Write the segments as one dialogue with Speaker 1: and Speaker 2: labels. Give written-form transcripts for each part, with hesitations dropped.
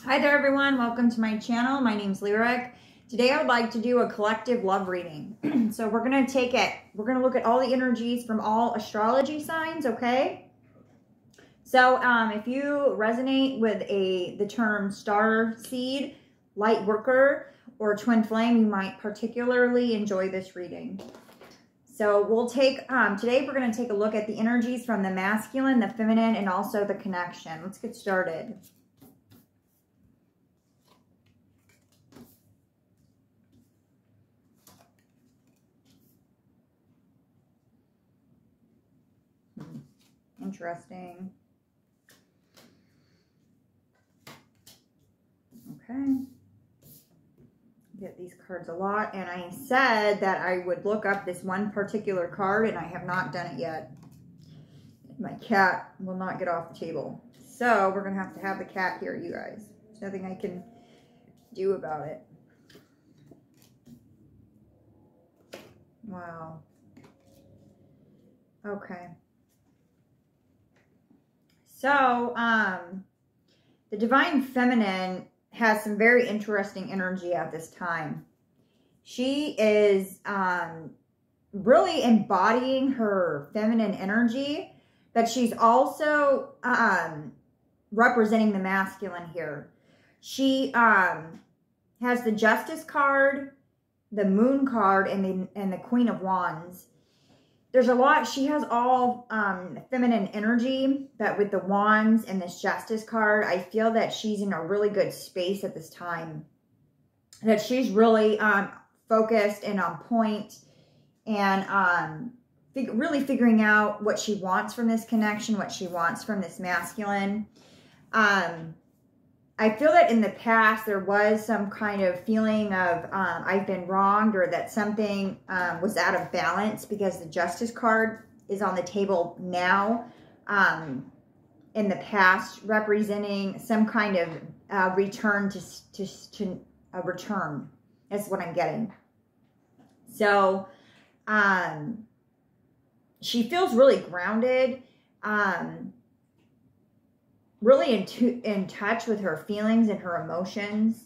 Speaker 1: Hi there everyone, welcome to my channel. My name's Lyric. Today I would like to do a collective love reading. So we're going to look at all the energies from all astrology signs, okay? So if you resonate with the term Starseed, Lightworker, or Twin Flame, you might particularly enjoy this reading. So we'll take, today we're going to take a look at the energies from the masculine, the feminine, and also the connection. Let's get started. Interesting. Okay. Get these cards a lot, and I said that I would look up this one particular card, and I have not done it yet. My cat will not get off the table. So we're going to have the cat here, you guys. There's nothing I can do about it. Wow. Okay. So, the Divine Feminine has some very interesting energy at this time. She is really embodying her feminine energy, but she's also representing the masculine here. She has the Justice card, the Moon card, and the Queen of Wands. There's a lot, she has all feminine energy, but with the wands and this Justice card, I feel that she's in a really good space at this time. That she's really focused and on point, and really figuring out what she wants from this connection, what she wants from this masculine. I feel that in the past there was some kind of feeling of I've been wronged, or that something was out of balance, because the Justice card is on the table now, in the past, representing some kind of return to a return. That's what I'm getting. So she feels really grounded, really in touch with her feelings and her emotions.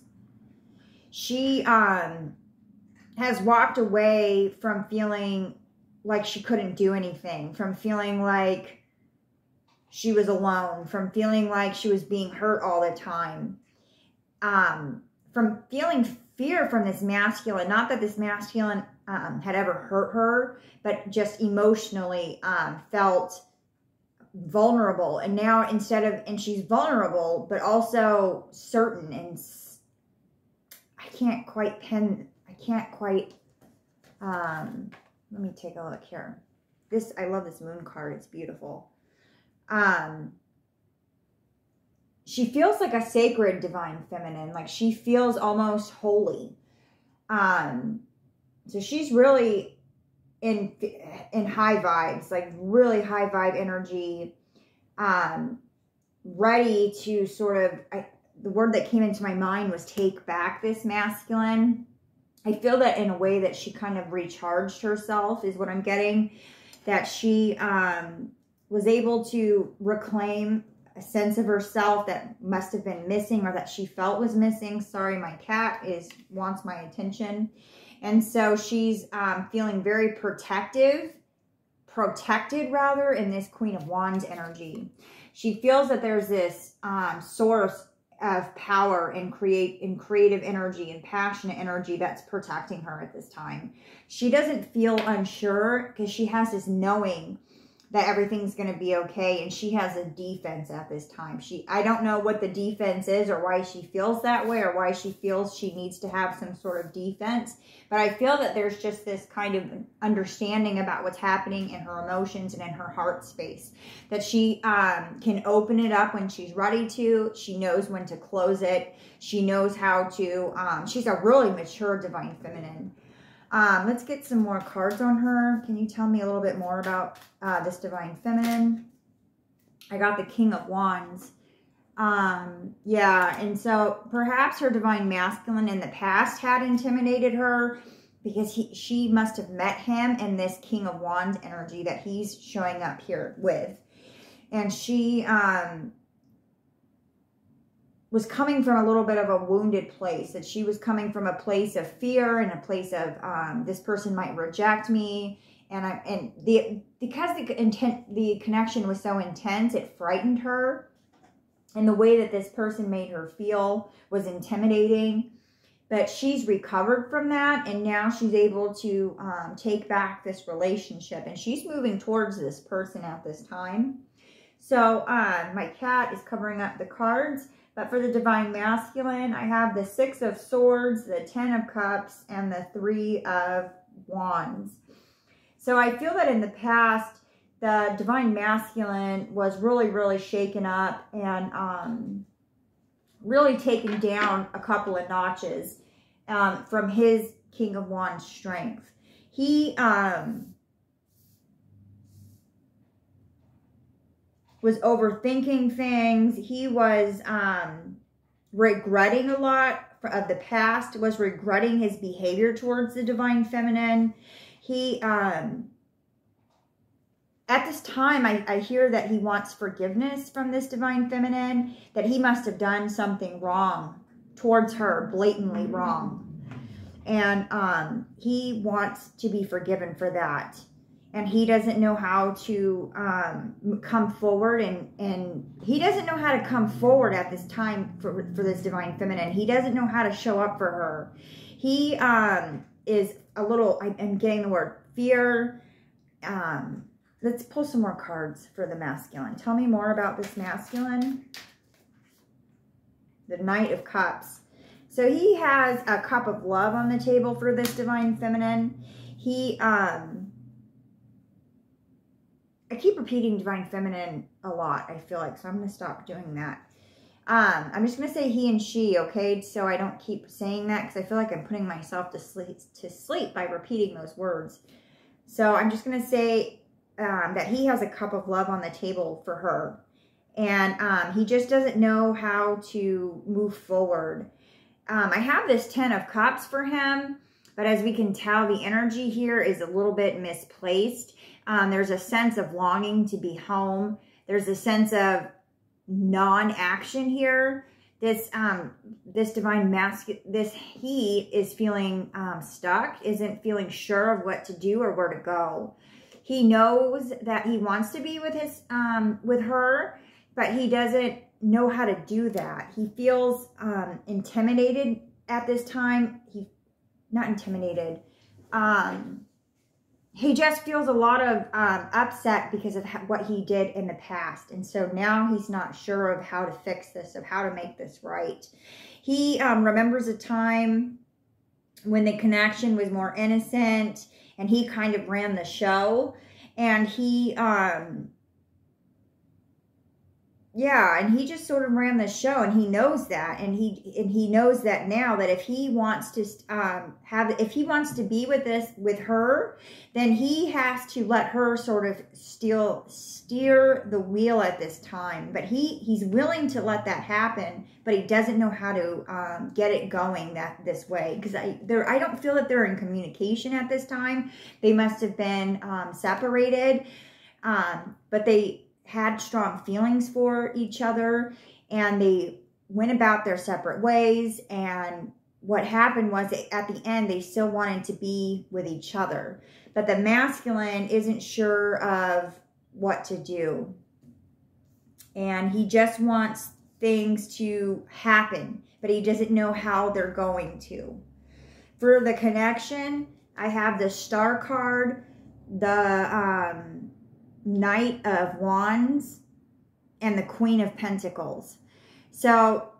Speaker 1: She has walked away from feeling like she couldn't do anything, from feeling like she was alone, from feeling like she was being hurt all the time, from feeling fear from this masculine. Not that this masculine had ever hurt her, but just emotionally felt vulnerable. And now and she's vulnerable, but also certain, and I can't quite, let me take a look here. I love this Moon card. It's beautiful. She feels like a sacred Divine Feminine, like she feels almost holy. So she's really in high vibes, like really high vibe energy, ready to sort of, the word that came into my mind was take back this masculine. I feel that in a way that she kind of recharged herself is what I'm getting, that she was able to reclaim a sense of herself that must have been missing, or that she felt was missing. Sorry, my cat wants my attention. And so she's feeling very protected rather, in this Queen of Wands energy. She feels that there's this source of power and creative energy and passionate energy that's protecting her at this time. She doesn't feel unsure, because she has this knowing that everything's going to be okay, and she has a defense at this time. I don't know what the defense is, or why she feels that way, or why she feels she needs to have some sort of defense, but I feel that there's just this kind of understanding about what's happening in her emotions and in her heart space, that she can open it up when she's ready to. She knows when to close it. She knows how to, she's a really mature Divine Feminine. Let's get some more cards on her. Can you tell me a little bit more about this Divine Feminine? I got the King of Wands. Yeah, and so perhaps her Divine Masculine in the past had intimidated her, because she must have met him in this King of Wands energy that he's showing up here with. And she was coming from a little bit of a wounded place, that she was coming from a place of fear and a place of this person might reject me. Because the connection was so intense, it frightened her. And the way that this person made her feel was intimidating. But she's recovered from that, and now she's able to take back this relationship. And she's moving towards this person at this time. So my cat is covering up the cards. But for the Divine Masculine, I have the 6 of Swords, the 10 of Cups, and the 3 of Wands. So I feel that in the past, the Divine Masculine was really, really shaken up and really taken down a couple of notches from his King of Wands strength. He was overthinking things. He was regretting a lot of the past, was regretting his behavior towards the Divine Feminine. He, at this time, I hear that he wants forgiveness from this Divine Feminine, that he must have done something wrong towards her, blatantly wrong. And he wants to be forgiven for that. And he doesn't know how to come forward, and he doesn't know how to come forward at this time for this Divine Feminine. He doesn't know how to show up for her. He is a little, I'm getting the word fear. Let's pull some more cards for the masculine. Tell me more about this masculine. The Knight of Cups. So he has a cup of love on the table for this Divine Feminine. He, I keep repeating Divine Feminine a lot, I feel like, so I'm going to stop doing that. I'm just going to say he and she, okay? So I don't keep saying that because I feel like I'm putting myself to sleep by repeating those words. So I'm just going to say that he has a cup of love on the table for her. And he just doesn't know how to move forward. I have this 10 of Cups for him, but as we can tell, the energy here is a little bit misplaced. There's a sense of longing to be home. There's a sense of non-action here. This Divine Masculine, he is feeling stuck, isn't feeling sure of what to do or where to go. He knows that he wants to be with his with her, but he doesn't know how to do that. He feels intimidated at this time. Not intimidated. He just feels a lot of upset because of what he did in the past. And so now he's not sure of how to fix this, of how to make this right. He remembers a time when the connection was more innocent and he kind of ran the show. And he, yeah, and he just sort of ran the show, and he knows that, and he knows that now, that if he wants to if he wants to be with her, then he has to let her sort of steer the wheel at this time. But he's willing to let that happen, but he doesn't know how to get it going this way, because I don't feel that they're in communication at this time. They must have been separated, but they had strong feelings for each other, and they went about their separate ways. And what happened was, at the end, they still wanted to be with each other, but the masculine isn't sure of what to do, and he just wants things to happen, but he doesn't know how they're going to. For the connection, I have the Star card, the Knight of Wands, and the Queen of Pentacles. So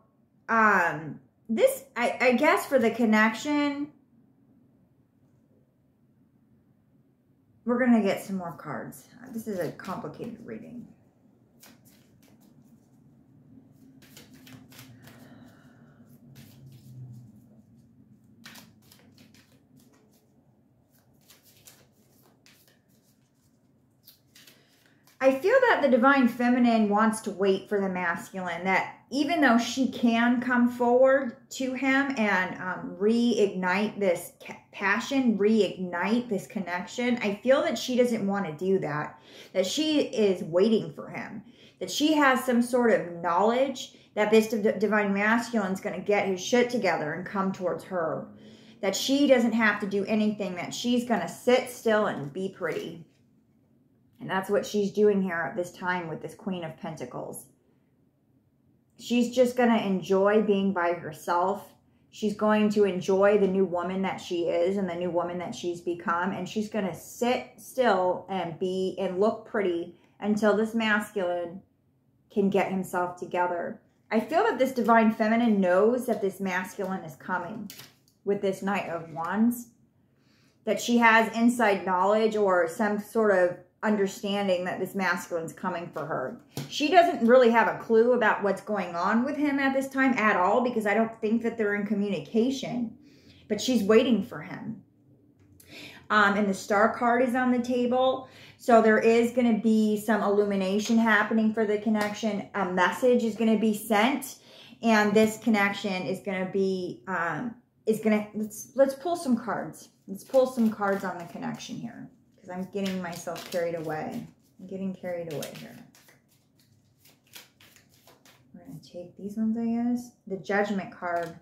Speaker 1: this, I guess for the connection, we're going to get some more cards. This is a complicated reading. I feel that the Divine Feminine wants to wait for the masculine, that even though she can come forward to him and reignite this passion, reignite this connection, I feel that she doesn't want to do that, that she is waiting for him, that she has some sort of knowledge that this divine masculine is going to get his shit together and come towards her. That she doesn't have to do anything, that she's going to sit still and be pretty. And that's what she's doing here at this time with this Queen of Pentacles. She's just going to enjoy being by herself. She's going to enjoy the new woman that she is and the new woman that she's become. And she's going to sit still and be and look pretty until this masculine can get himself together. I feel that this divine feminine knows that this masculine is coming with this Knight of Wands. That she has inside knowledge or some sort of understanding that this masculine's coming for her. She doesn't really have a clue about what's going on with him at this time at all, because I don't think that they're in communication, but she's waiting for him. And the Star card is on the table. So there is going to be some illumination happening for the connection. A message is going to be sent, and this connection is going to be, let's pull some cards. Let's pull some cards on the connection here. Because I'm getting myself carried away. I'm getting carried away here. We're going to take these ones, I guess. The Judgment card.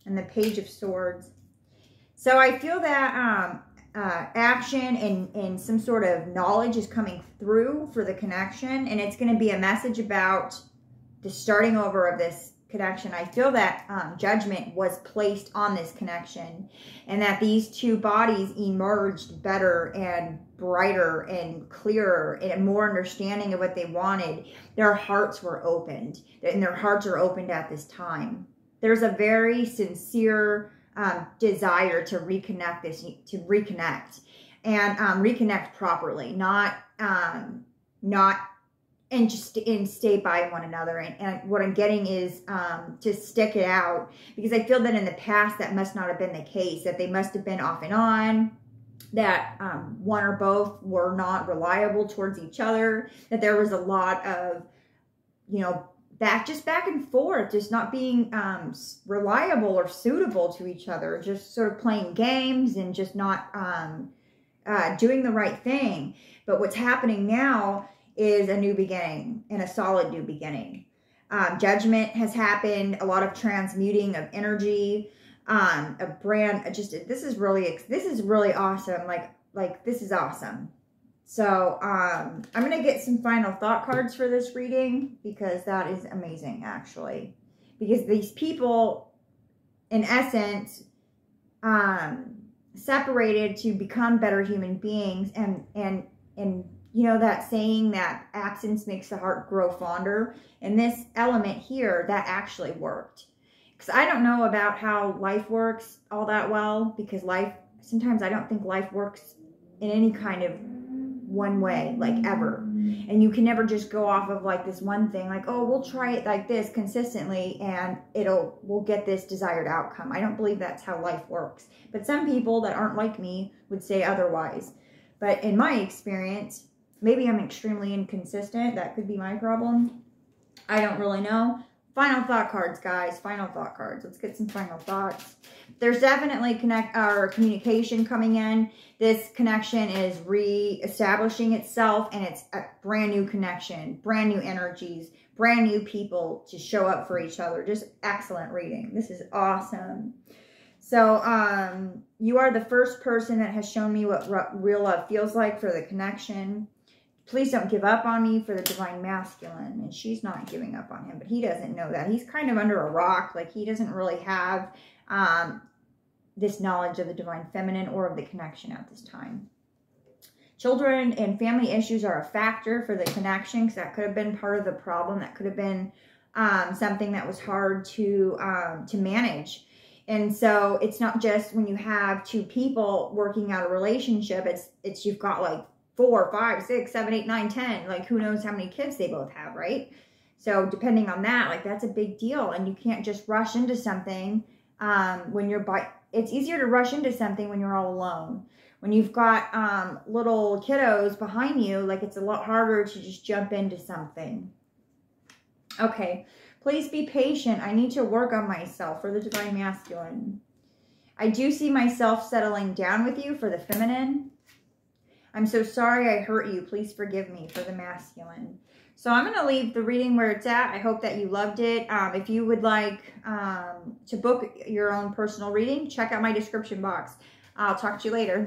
Speaker 1: And the Page of Swords. So I feel that action and some sort of knowledge is coming through for the connection. And it's going to be a message about the starting over of this connection. I feel that judgment was placed on this connection, and that these two bodies emerged better and brighter and clearer and more understanding of what they wanted. Their hearts were opened, and their hearts are opened at this time. There's a very sincere desire to reconnect and reconnect properly, not and stay by one another. And what I'm getting is to stick it out, because I feel that in the past that must not have been the case, that they must have been off and on, that one or both were not reliable towards each other, that there was a lot of, you know, back and forth, just not being reliable or suitable to each other, just sort of playing games and just not doing the right thing. But what's happening now is a new beginning, and a solid new beginning. Judgment has happened, a lot of transmuting of energy, this is really awesome. Like this is awesome. So I'm going to get some final thought cards for this reading, because that is amazing, actually. Because these people, in essence, separated to become better human beings, and you know that saying that absence makes the heart grow fonder? And this element here, that actually worked. Because I don't know about how life works all that well, because sometimes I don't think life works in any kind of one way, like ever. And you can never just go off of like this one thing, like, oh, we'll try it like this consistently and we'll get this desired outcome. I don't believe that's how life works. But some people that aren't like me would say otherwise. But in my experience, maybe I'm extremely inconsistent. That could be my problem. I don't really know. Final thought cards, guys. Final thought cards. Let's get some final thoughts. There's definitely communication coming in. This connection is re-establishing itself, and it's a brand new connection, brand new energies, brand new people to show up for each other. Just excellent reading. This is awesome. So you are the first person that has shown me what real love feels like for the connection. Please don't give up on me for the divine masculine. And she's not giving up on him, but he doesn't know that. He's kind of under a rock. Like, he doesn't really have this knowledge of the divine feminine or of the connection at this time. Children and family issues are a factor for the connection, because that could have been part of the problem. That could have been something that was hard to manage. And so it's not just when you have two people working out a relationship, it's you've got like 4, 5, 6, 7, 8, 9, 10, like who knows how many kids they both have, right? So depending on that, like that's a big deal. And you can't just rush into something when you're it's easier to rush into something when you're all alone. When you've got little kiddos behind you, like it's a lot harder to just jump into something. Okay, please be patient. I need to work on myself for the divine masculine. I do see myself settling down with you for the feminine. I'm so sorry I hurt you. Please forgive me for the masculine. So I'm going to leave the reading where it's at. I hope that you loved it. If you would like to book your own personal reading, check out my description box. I'll talk to you later.